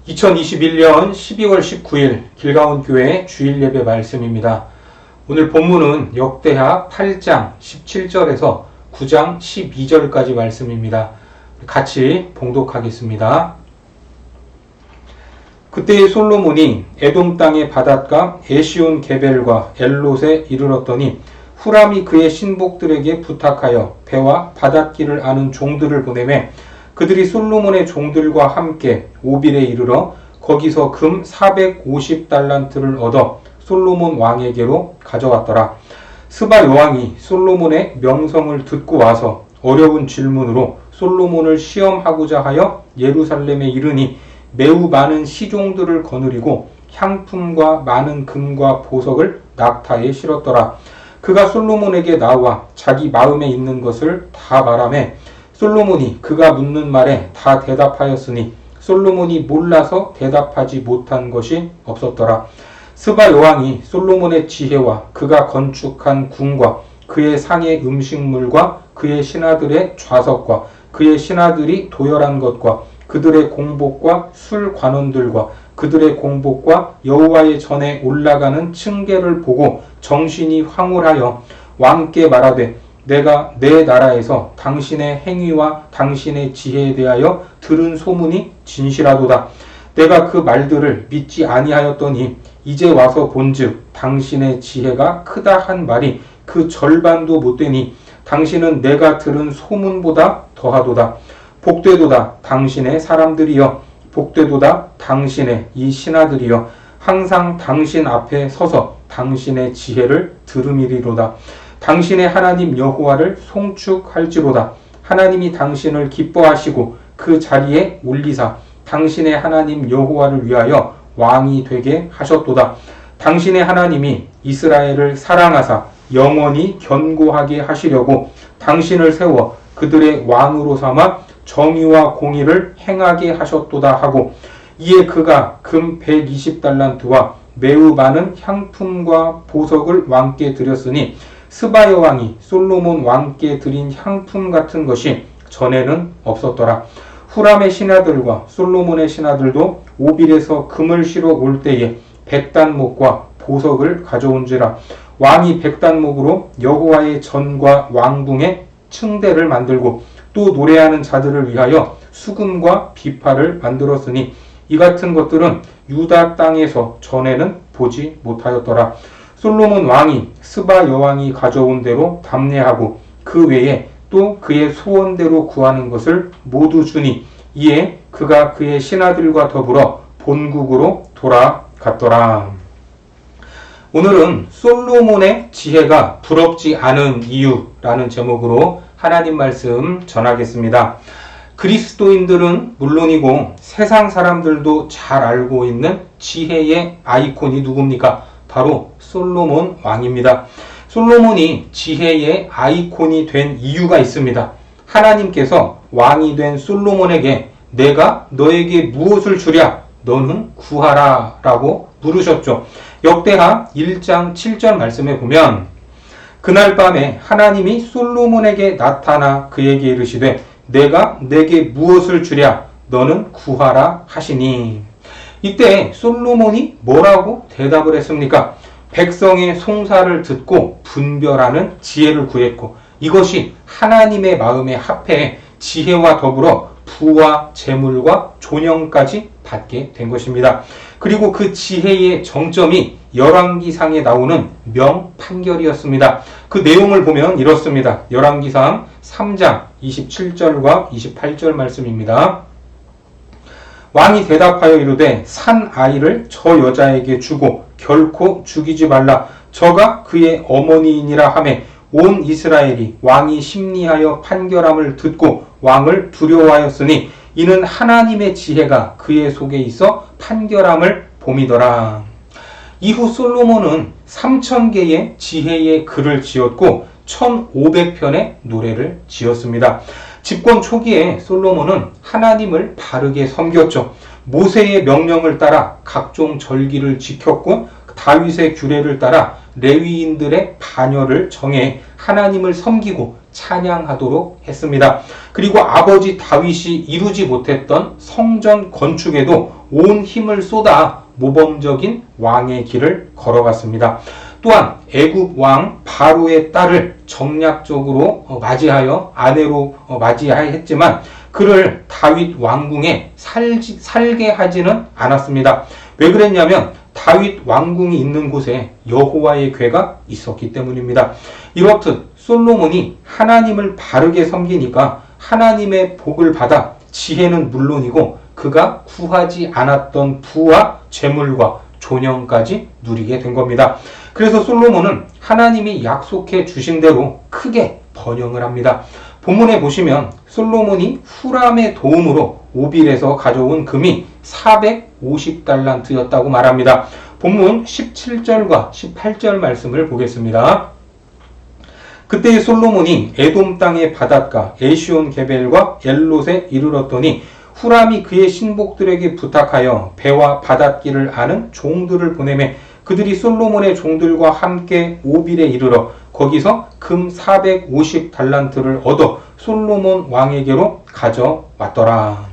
2021년 12월 19일 길가온교회 주일예배 말씀입니다. 오늘 본문은 역대하 8장 17절에서 9장 12절까지 말씀입니다. 같이 봉독하겠습니다. 그때의 솔로몬이 에돔 땅의 바닷가 에시온 게벨과 엘롯에 이르렀더니 후람이 그의 신복들에게 부탁하여 배와 바닷길을 아는 종들을 보내매 그들이 솔로몬의 종들과 함께 오빌에 이르러 거기서 금 450달란트를 얻어 솔로몬 왕에게로 가져왔더라. 스바 여왕이 솔로몬의 명성을 듣고 와서 어려운 질문으로 솔로몬을 시험하고자 하여 예루살렘에 이르니 매우 많은 시종들을 거느리고 향품과 많은 금과 보석을 낙타에 실었더라. 그가 솔로몬에게 나와 자기 마음에 있는 것을 다 말하매 솔로몬이 그가 묻는 말에 다 대답하였으니 솔로몬이 몰라서 대답하지 못한 것이 없었더라. 스바 여왕이 솔로몬의 지혜와 그가 건축한 궁과 그의 상의 음식물과 그의 신하들의 좌석과 그의 신하들이 도열한 것과 그들의 공복과 술 관원들과 그들의 공복과 여호와의 전에 올라가는 층계를 보고 정신이 황홀하여 왕께 말하되 내가 내 나라에서 당신의 행위와 당신의 지혜에 대하여 들은 소문이 진실하도다. 내가 그 말들을 믿지 아니하였더니 이제 와서 본즉 당신의 지혜가 크다 한 말이 그 절반도 못되니 당신은 내가 들은 소문보다 더하도다. 복되도다 당신의 사람들이여, 복되도다 당신의 이 신하들이여, 항상 당신 앞에 서서 당신의 지혜를 들음이리로다. 당신의 하나님 여호와를 송축할지로다. 하나님이 당신을 기뻐하시고 그 자리에 올리사 당신의 하나님 여호와를 위하여 왕이 되게 하셨도다. 당신의 하나님이 이스라엘을 사랑하사 영원히 견고하게 하시려고 당신을 세워 그들의 왕으로 삼아 정의와 공의를 행하게 하셨도다 하고, 이에 그가 금 120달란트와 매우 많은 향품과 보석을 왕께 드렸으니 스바 여왕이 솔로몬 왕께 드린 향품 같은 것이 전에는 없었더라. 후람의 신하들과 솔로몬의 신하들도 오빌에서 금을 실어 올 때에 백단목과 보석을 가져온지라. 왕이 백단목으로 여호와의 전과 왕궁의 층대를 만들고 또 노래하는 자들을 위하여 수금과 비파를 만들었으니 이 같은 것들은 유다 땅에서 전에는 보지 못하였더라. 솔로몬 왕이 스바 여왕이 가져온 대로 담례하고 그 외에 또 그의 소원대로 구하는 것을 모두 주니 이에 그가 그의 신하들과 더불어 본국으로 돌아갔더라. 오늘은 솔로몬의 지혜가 부럽지 않은 이유라는 제목으로 하나님 말씀 전하겠습니다. 그리스도인들은 물론이고 세상 사람들도 잘 알고 있는 지혜의 아이콘이 누굽니까? 바로 솔로몬 왕입니다. 솔로몬이 지혜의 아이콘이 된 이유가 있습니다. 하나님께서 왕이 된 솔로몬에게 내가 너에게 무엇을 주랴? 너는 구하라 라고 물으셨죠. 역대하 1장 7절 말씀에 보면 그날 밤에 하나님이 솔로몬에게 나타나 그에게 이르시되 내가 내게 무엇을 주랴? 너는 구하라 하시니, 이때 솔로몬이 뭐라고 대답을 했습니까? 백성의 송사를 듣고 분별하는 지혜를 구했고 이것이 하나님의 마음에 합해 지혜와 더불어 부와 재물과 존영까지 받게 된 것입니다. 그리고 그 지혜의 정점이 열왕기상에 나오는 명판결이었습니다. 그 내용을 보면 이렇습니다. 열왕기상 3장 27절과 28절 말씀입니다. 왕이 대답하여 이르되 산 아이를 저 여자에게 주고 결코 죽이지 말라. 저가 그의 어머니이니라 하매 온 이스라엘이 왕이 심리하여 판결함을 듣고 왕을 두려워하였으니 이는 하나님의 지혜가 그의 속에 있어 판결함을 봄이더라. 이후 솔로몬은 3000개의 지혜의 글을 지었고 1500편의 노래를 지었습니다. 집권 초기에 솔로몬은 하나님을 바르게 섬겼죠. 모세의 명령을 따라 각종 절기를 지켰고 다윗의 규례를 따라 레위인들의 반열을 정해 하나님을 섬기고 찬양하도록 했습니다. 그리고 아버지 다윗이 이루지 못했던 성전 건축에도 온 힘을 쏟아 모범적인 왕의 길을 걸어갔습니다. 또한 애굽 왕 바로의 딸을 정략적으로 맞이하여 아내로 맞이했지만 그를 다윗 왕궁에 살게 하지는 않았습니다. 왜 그랬냐면 다윗 왕궁이 있는 곳에 여호와의 궤가 있었기 때문입니다. 이렇듯 솔로몬이 하나님을 바르게 섬기니까 하나님의 복을 받아 지혜는 물론이고 그가 구하지 않았던 부와 재물과 존영까지 누리게 된 겁니다. 그래서 솔로몬은 하나님이 약속해 주신 대로 크게 번영을 합니다. 본문에 보시면 솔로몬이 후람의 도움으로 오빌에서 가져온 금이 450달란트였다고 말합니다. 본문 17절과 18절 말씀을 보겠습니다. 그때 솔로몬이 에돔 땅의 바닷가 에시온 게벨과 엘롯에 이르렀더니 후람이 그의 신복들에게 부탁하여 배와 바닷길을 아는 종들을 보내매 그들이 솔로몬의 종들과 함께 오빌에 이르러 거기서 금 450달란트를 얻어 솔로몬 왕에게로 가져왔더라.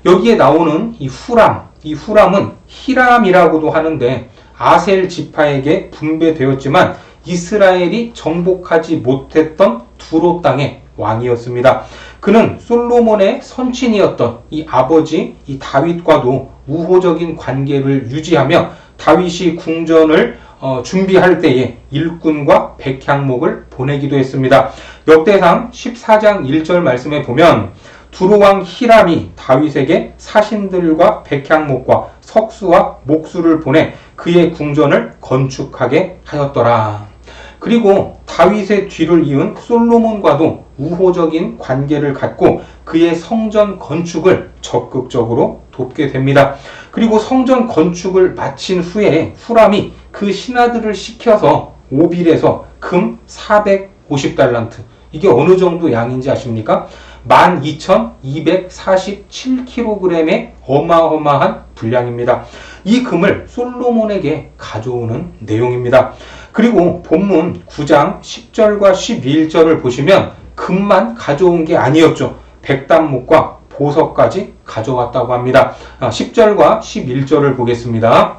여기에 나오는 이 후람은 히람이라고도 하는데 아셀 지파에게 분배되었지만 이스라엘이 정복하지 못했던 두로 땅의 왕이었습니다. 그는 솔로몬의 선친이었던 이 아버지 이 다윗과도 우호적인 관계를 유지하며 다윗이 궁전을 준비할 때에 일꾼과 백향목을 보내기도 했습니다. 역대상 14장 1절 말씀에 보면 두로왕 히람이 다윗에게 사신들과 백향목과 석수와 목수를 보내 그의 궁전을 건축하게 하였더라. 그리고 다윗의 뒤를 이은 솔로몬과도 우호적인 관계를 갖고 그의 성전 건축을 적극적으로 돕게 됩니다. 그리고 성전 건축을 마친 후에 후람이 그 신하들을 시켜서 오빌에서 금 450달란트, 이게 어느 정도 양인지 아십니까? 12,247kg의 어마어마한 분량입니다. 이 금을 솔로몬에게 가져오는 내용입니다. 그리고 본문 9장 10절과 11절을 보시면 금만 가져온 게 아니었죠. 백단목과 보석까지 가져왔다고 합니다. 10절과 11절을 보겠습니다.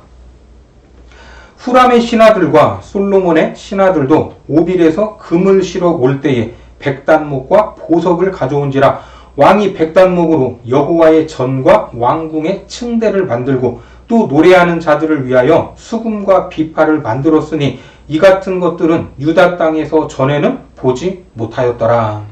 후람의 신하들과 솔로몬의 신하들도 오빌에서 금을 실어 올 때에 백단목과 보석을 가져온지라 왕이 백단목으로 여호와의 전과 왕궁의 층대를 만들고 또 노래하는 자들을 위하여 수금과 비파를 만들었으니 이 같은 것들은 유다 땅에서 전에는 보지 못하였더라.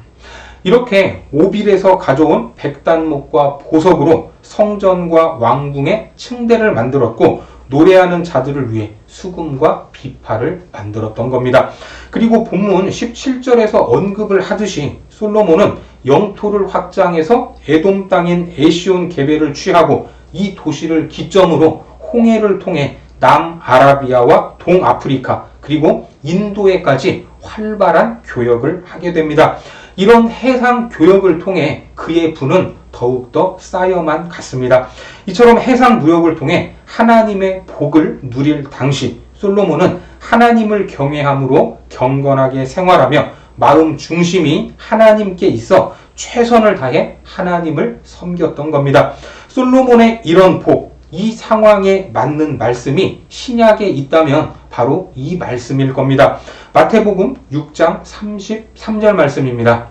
이렇게 오빌에서 가져온 백단목과 보석으로 성전과 왕궁의 층대를 만들었고 노래하는 자들을 위해 수금과 비파를 만들었던 겁니다. 그리고 본문 17절에서 언급을 하듯이 솔로몬은 영토를 확장해서 에돔 땅인 에시온 게벨을 취하고 이 도시를 기점으로 홍해를 통해 남아라비아와 동아프리카 그리고 인도에까지 활발한 교역을 하게 됩니다. 이런 해상 교역을 통해 그의 부는 더욱더 쌓여만 갔습니다. 이처럼 해상 무역을 통해 하나님의 복을 누릴 당시 솔로몬은 하나님을 경외함으로 경건하게 생활하며 마음 중심이 하나님께 있어 최선을 다해 하나님을 섬겼던 겁니다. 솔로몬의 이런 복, 이 상황에 맞는 말씀이 신약에 있다면 바로 이 말씀일 겁니다. 마태복음 6장 33절 말씀입니다.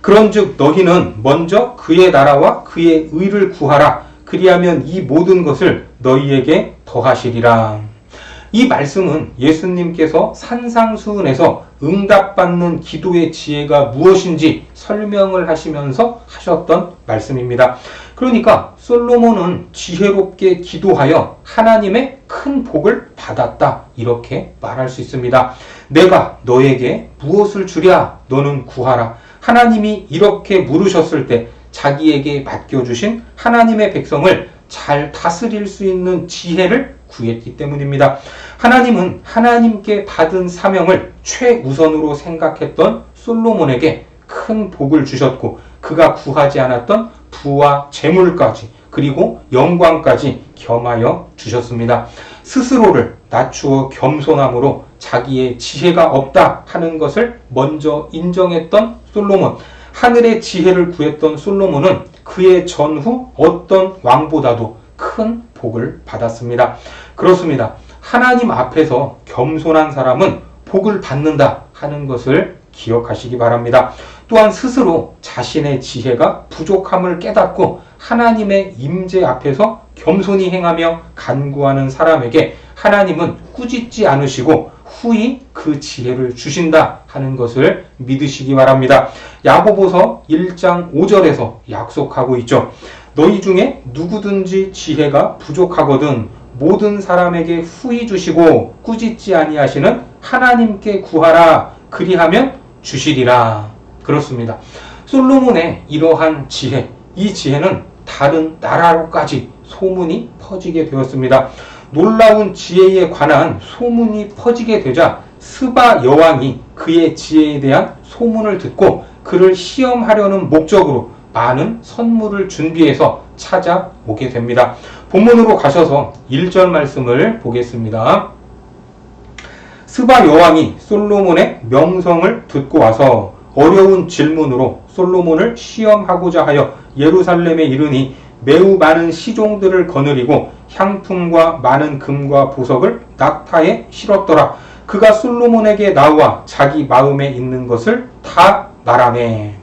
그런즉 너희는 먼저 그의 나라와 그의 의를 구하라. 그리하면 이 모든 것을 너희에게 더하시리라. 이 말씀은 예수님께서 산상수훈에서 응답받는 기도의 지혜가 무엇인지 설명을 하시면서 하셨던 말씀입니다. 그러니까 솔로몬은 지혜롭게 기도하여 하나님의 큰 복을 받았다, 이렇게 말할 수 있습니다. 내가 너에게 무엇을 주랴? 너는 구하라. 하나님이 이렇게 물으셨을 때 자기에게 맡겨주신 하나님의 백성을 잘 다스릴 수 있는 지혜를 구했기 때문입니다. 하나님은 하나님께 받은 사명을 최우선으로 생각했던 솔로몬에게 큰 복을 주셨고 그가 구하지 않았던 부와 재물까지, 그리고 영광까지 겸하여 주셨습니다. 스스로를 낮추어 겸손함으로 자기의 지혜가 없다 하는 것을 먼저 인정했던 솔로몬. 하늘의 지혜를 구했던 솔로몬은 그의 전후 어떤 왕보다도 큰 복을 받았습니다. 그렇습니다. 하나님 앞에서 겸손한 사람은 복을 받는다 하는 것을 기억하시기 바랍니다. 또한 스스로 자신의 지혜가 부족함을 깨닫고 하나님의 임재 앞에서 겸손히 행하며 간구하는 사람에게 하나님은 꾸짖지 않으시고 후히 그 지혜를 주신다 하는 것을 믿으시기 바랍니다. 야고보서 1장 5절에서 약속하고 있죠. 너희 중에 누구든지 지혜가 부족하거든 모든 사람에게 후히 주시고 꾸짖지 아니하시는 하나님께 구하라. 그리하면 주시리라. 그렇습니다. 솔로몬의 이러한 지혜, 이 지혜는 다른 나라로까지 소문이 퍼지게 되었습니다. 놀라운 지혜에 관한 소문이 퍼지게 되자 스바 여왕이 그의 지혜에 대한 소문을 듣고 그를 시험하려는 목적으로 많은 선물을 준비해서 찾아오게 됩니다. 본문으로 가셔서 1절 말씀을 보겠습니다. 스바 여왕이 솔로몬의 명성을 듣고 와서 어려운 질문으로 솔로몬을 시험하고자 하여 예루살렘에 이르니 매우 많은 시종들을 거느리고 향품과 많은 금과 보석을 낙타에 실었더라. 그가 솔로몬에게 나와 자기 마음에 있는 것을 다 말하네.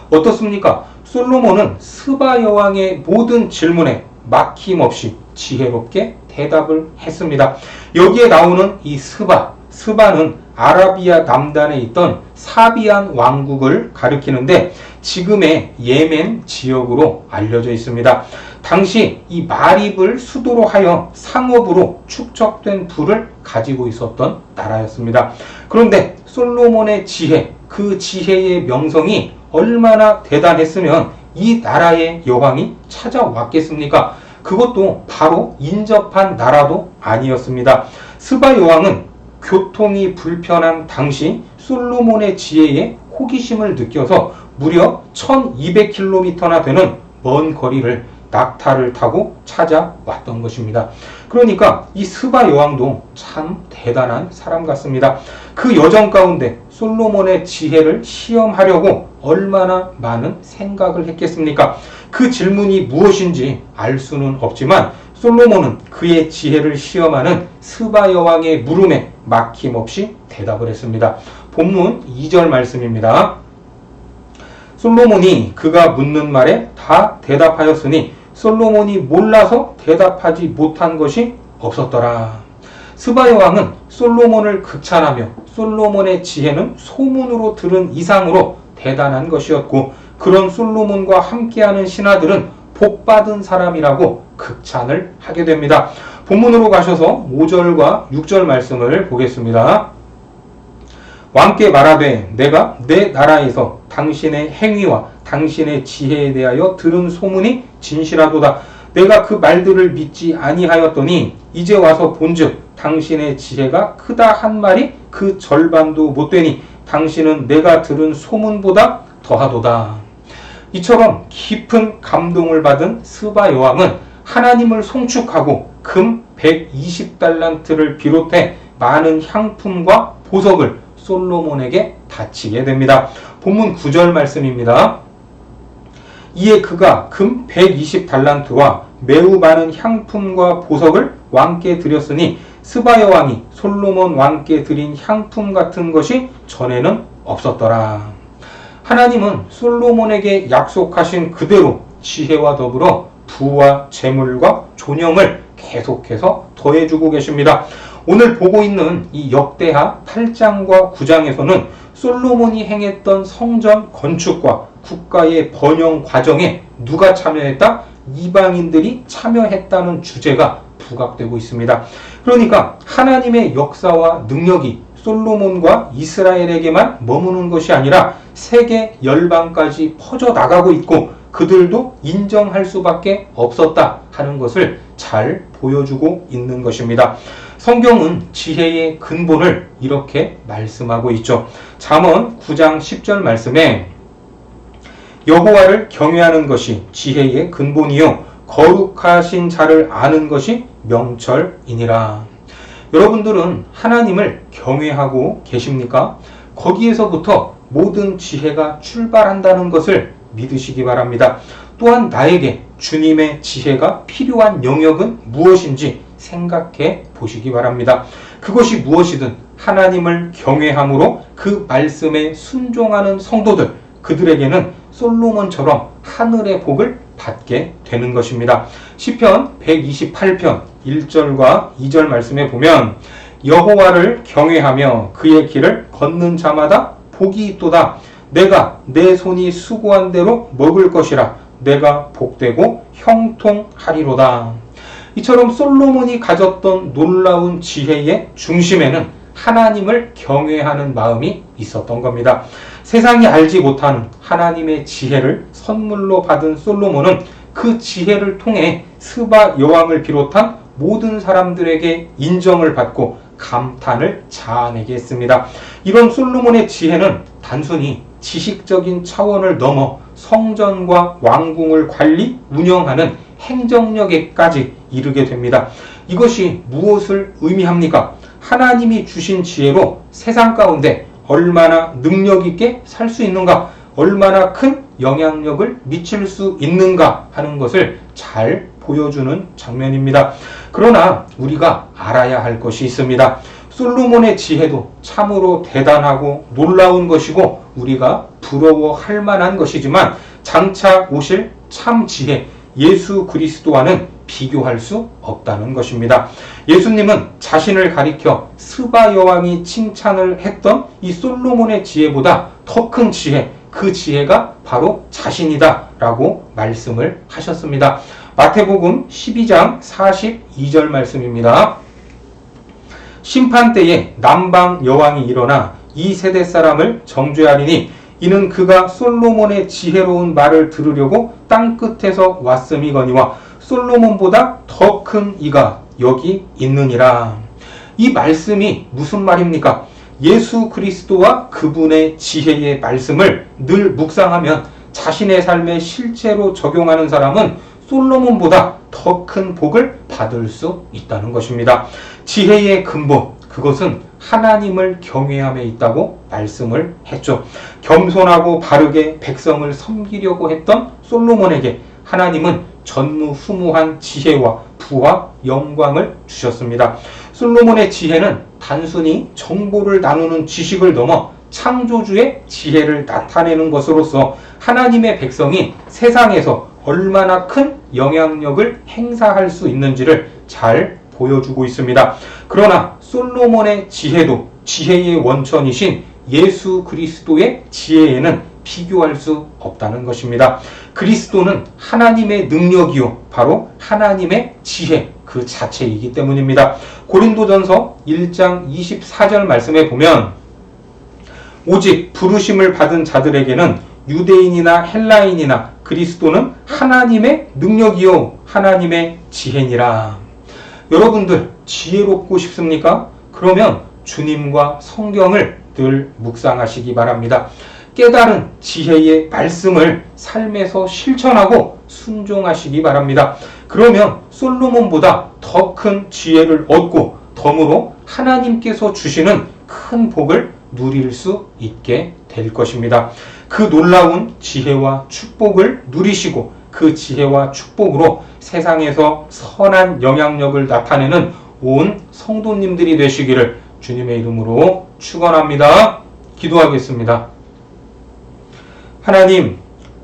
어떻습니까? 솔로몬은 스바 여왕의 모든 질문에 막힘없이 지혜롭게 대답을 했습니다. 여기에 나오는 이 스바는 아라비아 남단에 있던 사비안 왕국을 가리키는데 지금의 예멘 지역으로 알려져 있습니다. 당시 이 마립을 수도로 하여 상업으로 축적된 부를 가지고 있었던 나라였습니다. 그런데 솔로몬의 지혜, 그 지혜의 명성이 얼마나 대단했으면 이 나라의 여왕이 찾아왔겠습니까? 그것도 바로 인접한 나라도 아니었습니다. 스바 여왕은 교통이 불편한 당시 솔로몬의 지혜에 호기심을 느껴서 무려 1200km나 되는 먼 거리를 낙타를 타고 찾아왔던 것입니다. 그러니까 이 스바 여왕도 참 대단한 사람 같습니다. 그 여정 가운데 솔로몬의 지혜를 시험하려고 얼마나 많은 생각을 했겠습니까? 그 질문이 무엇인지 알 수는 없지만 솔로몬은 그의 지혜를 시험하는 스바 여왕의 물음에 막힘없이 대답을 했습니다. 본문 2절 말씀입니다. 솔로몬이 그가 묻는 말에 다 대답하였으니 솔로몬이 몰라서 대답하지 못한 것이 없었더라. 스바 여왕은 솔로몬을 극찬하며 솔로몬의 지혜는 소문으로 들은 이상으로 대단한 것이었고 그런 솔로몬과 함께하는 신하들은 복받은 사람이라고 극찬을 하게 됩니다. 본문으로 가셔서 5절과 6절 말씀을 보겠습니다. 왕께 말하되 내가 내 나라에서 당신의 행위와 당신의 지혜에 대하여 들은 소문이 진실하도다. 내가 그 말들을 믿지 아니하였더니 이제 와서 본즉 당신의 지혜가 크다 한 말이 그 절반도 못되니 당신은 내가 들은 소문보다 더하도다. 이처럼 깊은 감동을 받은 스바 여왕은 하나님을 송축하고 금 120달란트를 비롯해 많은 향품과 보석을 솔로몬에게 바치게 됩니다. 본문 9절 말씀입니다. 이에 그가 금 120달란트와 매우 많은 향품과 보석을 왕께 드렸으니 스바 여왕이 솔로몬 왕께 드린 향품 같은 것이 전에는 없었더라. 하나님은 솔로몬에게 약속하신 그대로 지혜와 더불어 부와 재물과 존영을 계속해서 더해주고 계십니다. 오늘 보고 있는 이 역대하 8장과 9장에서는 솔로몬이 행했던 성전 건축과 국가의 번영 과정에 누가 참여했다? 이방인들이 참여했다는 주제가 부각되고 있습니다. 그러니까 하나님의 역사와 능력이 솔로몬과 이스라엘에게만 머무는 것이 아니라 세계 열방까지 퍼져나가고 있고 그들도 인정할 수밖에 없었다 하는 것을 잘 보여주고 있는 것입니다. 성경은 지혜의 근본을 이렇게 말씀하고 있죠. 잠언 9장 10절 말씀에 여호와를 경외하는 것이 지혜의 근본이요 거룩하신 자를 아는 것이 명철이니라. 여러분들은 하나님을 경외하고 계십니까? 거기에서부터 모든 지혜가 출발한다는 것을 믿으시기 바랍니다. 또한 나에게 주님의 지혜가 필요한 영역은 무엇인지 생각해 보시기 바랍니다. 그것이 무엇이든 하나님을 경외함으로 그 말씀에 순종하는 성도들, 그들에게는 솔로몬처럼 하늘의 복을 받게 되는 것입니다. 시편 128편 1절과 2절 말씀에 보면 여호와를 경외하며 그의 길을 걷는 자마다 복이 있도다. 내가 내 손이 수고한 대로 먹을 것이라. 내가 복되고 형통하리로다. 이처럼 솔로몬이 가졌던 놀라운 지혜의 중심에는 하나님을 경외하는 마음이 있었던 겁니다. 세상이 알지 못하는 하나님의 지혜를 선물로 받은 솔로몬은 그 지혜를 통해 스바 여왕을 비롯한 모든 사람들에게 인정을 받고 감탄을 자아내게 했습니다. 이런 솔로몬의 지혜는 단순히 지식적인 차원을 넘어 성전과 왕궁을 관리, 운영하는 행정력에까지 이르게 됩니다. 이것이 무엇을 의미합니까? 하나님이 주신 지혜로 세상 가운데 얼마나 능력 있게 살 수 있는가, 얼마나 큰 영향력을 미칠 수 있는가 하는 것을 잘 보여주는 장면입니다. 그러나 우리가 알아야 할 것이 있습니다. 솔로몬의 지혜도 참으로 대단하고 놀라운 것이고 우리가 부러워할 만한 것이지만 장차 오실 참 지혜 예수 그리스도와는 비교할 수 없다는 것입니다. 예수님은 자신을 가리켜 스바 여왕이 칭찬을 했던 이 솔로몬의 지혜보다 더 큰 지혜, 그 지혜가 바로 자신이다 라고 말씀을 하셨습니다. 마태복음 12장 42절 말씀입니다. 심판 때에 남방 여왕이 일어나 이 세대 사람을 정죄하리니 이는 그가 솔로몬의 지혜로운 말을 들으려고 땅끝에서 왔음이거니와 솔로몬보다 더 큰 이가 여기 있느니라. 이 말씀이 무슨 말입니까? 예수 그리스도와 그분의 지혜의 말씀을 늘 묵상하면 자신의 삶에 실제로 적용하는 사람은 솔로몬보다 더 큰 복을 받을 수 있다는 것입니다. 지혜의 근본, 그것은 하나님을 경외함에 있다고 말씀을 했죠. 겸손하고 바르게 백성을 섬기려고 했던 솔로몬에게 하나님은 전무후무한 지혜와 부와 영광을 주셨습니다. 솔로몬의 지혜는 단순히 정보를 나누는 지식을 넘어 창조주의 지혜를 나타내는 것으로서 하나님의 백성이 세상에서 얼마나 큰 영향력을 행사할 수 있는지를 잘 보여주고 있습니다. 그러나 솔로몬의 지혜도 지혜의 원천이신 예수 그리스도의 지혜에는 비교할 수 없다는 것입니다. 그리스도는 하나님의 능력이요 바로 하나님의 지혜 그 자체이기 때문입니다. 고린도전서 1장 24절 말씀에 보면 오직 부르심을 받은 자들에게는 유대인이나 헬라인이나 그리스도는 하나님의 능력이요 하나님의 지혜니라. 여러분들 지혜롭고 싶습니까? 그러면 주님과 성경을 늘 묵상하시기 바랍니다. 깨달은 지혜의 말씀을 삶에서 실천하고 순종하시기 바랍니다. 그러면 솔로몬보다 더 큰 지혜를 얻고 덤으로 하나님께서 주시는 큰 복을 누릴 수 있게 될 것입니다. 그 놀라운 지혜와 축복을 누리시고 그 지혜와 축복으로 세상에서 선한 영향력을 나타내는 온 성도님들이 되시기를 주님의 이름으로 축원합니다. 기도하겠습니다. 하나님,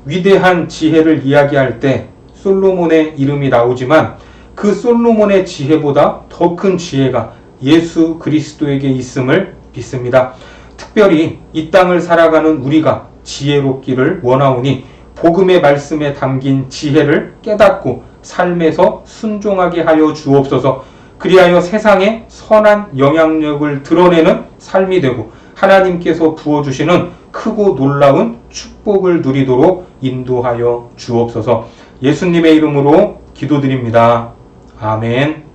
위대한 지혜를 이야기할 때 솔로몬의 이름이 나오지만 그 솔로몬의 지혜보다 더 큰 지혜가 예수 그리스도에게 있음을 믿습니다. 특별히 이 땅을 살아가는 우리가 지혜롭기를 원하오니 복음의 말씀에 담긴 지혜를 깨닫고 삶에서 순종하게 하여 주옵소서. 그리하여 세상에 선한 영향력을 드러내는 삶이 되고 하나님께서 부어주시는 크고 놀라운 축복을 누리도록 인도하여 주옵소서. 예수님의 이름으로 기도드립니다. 아멘.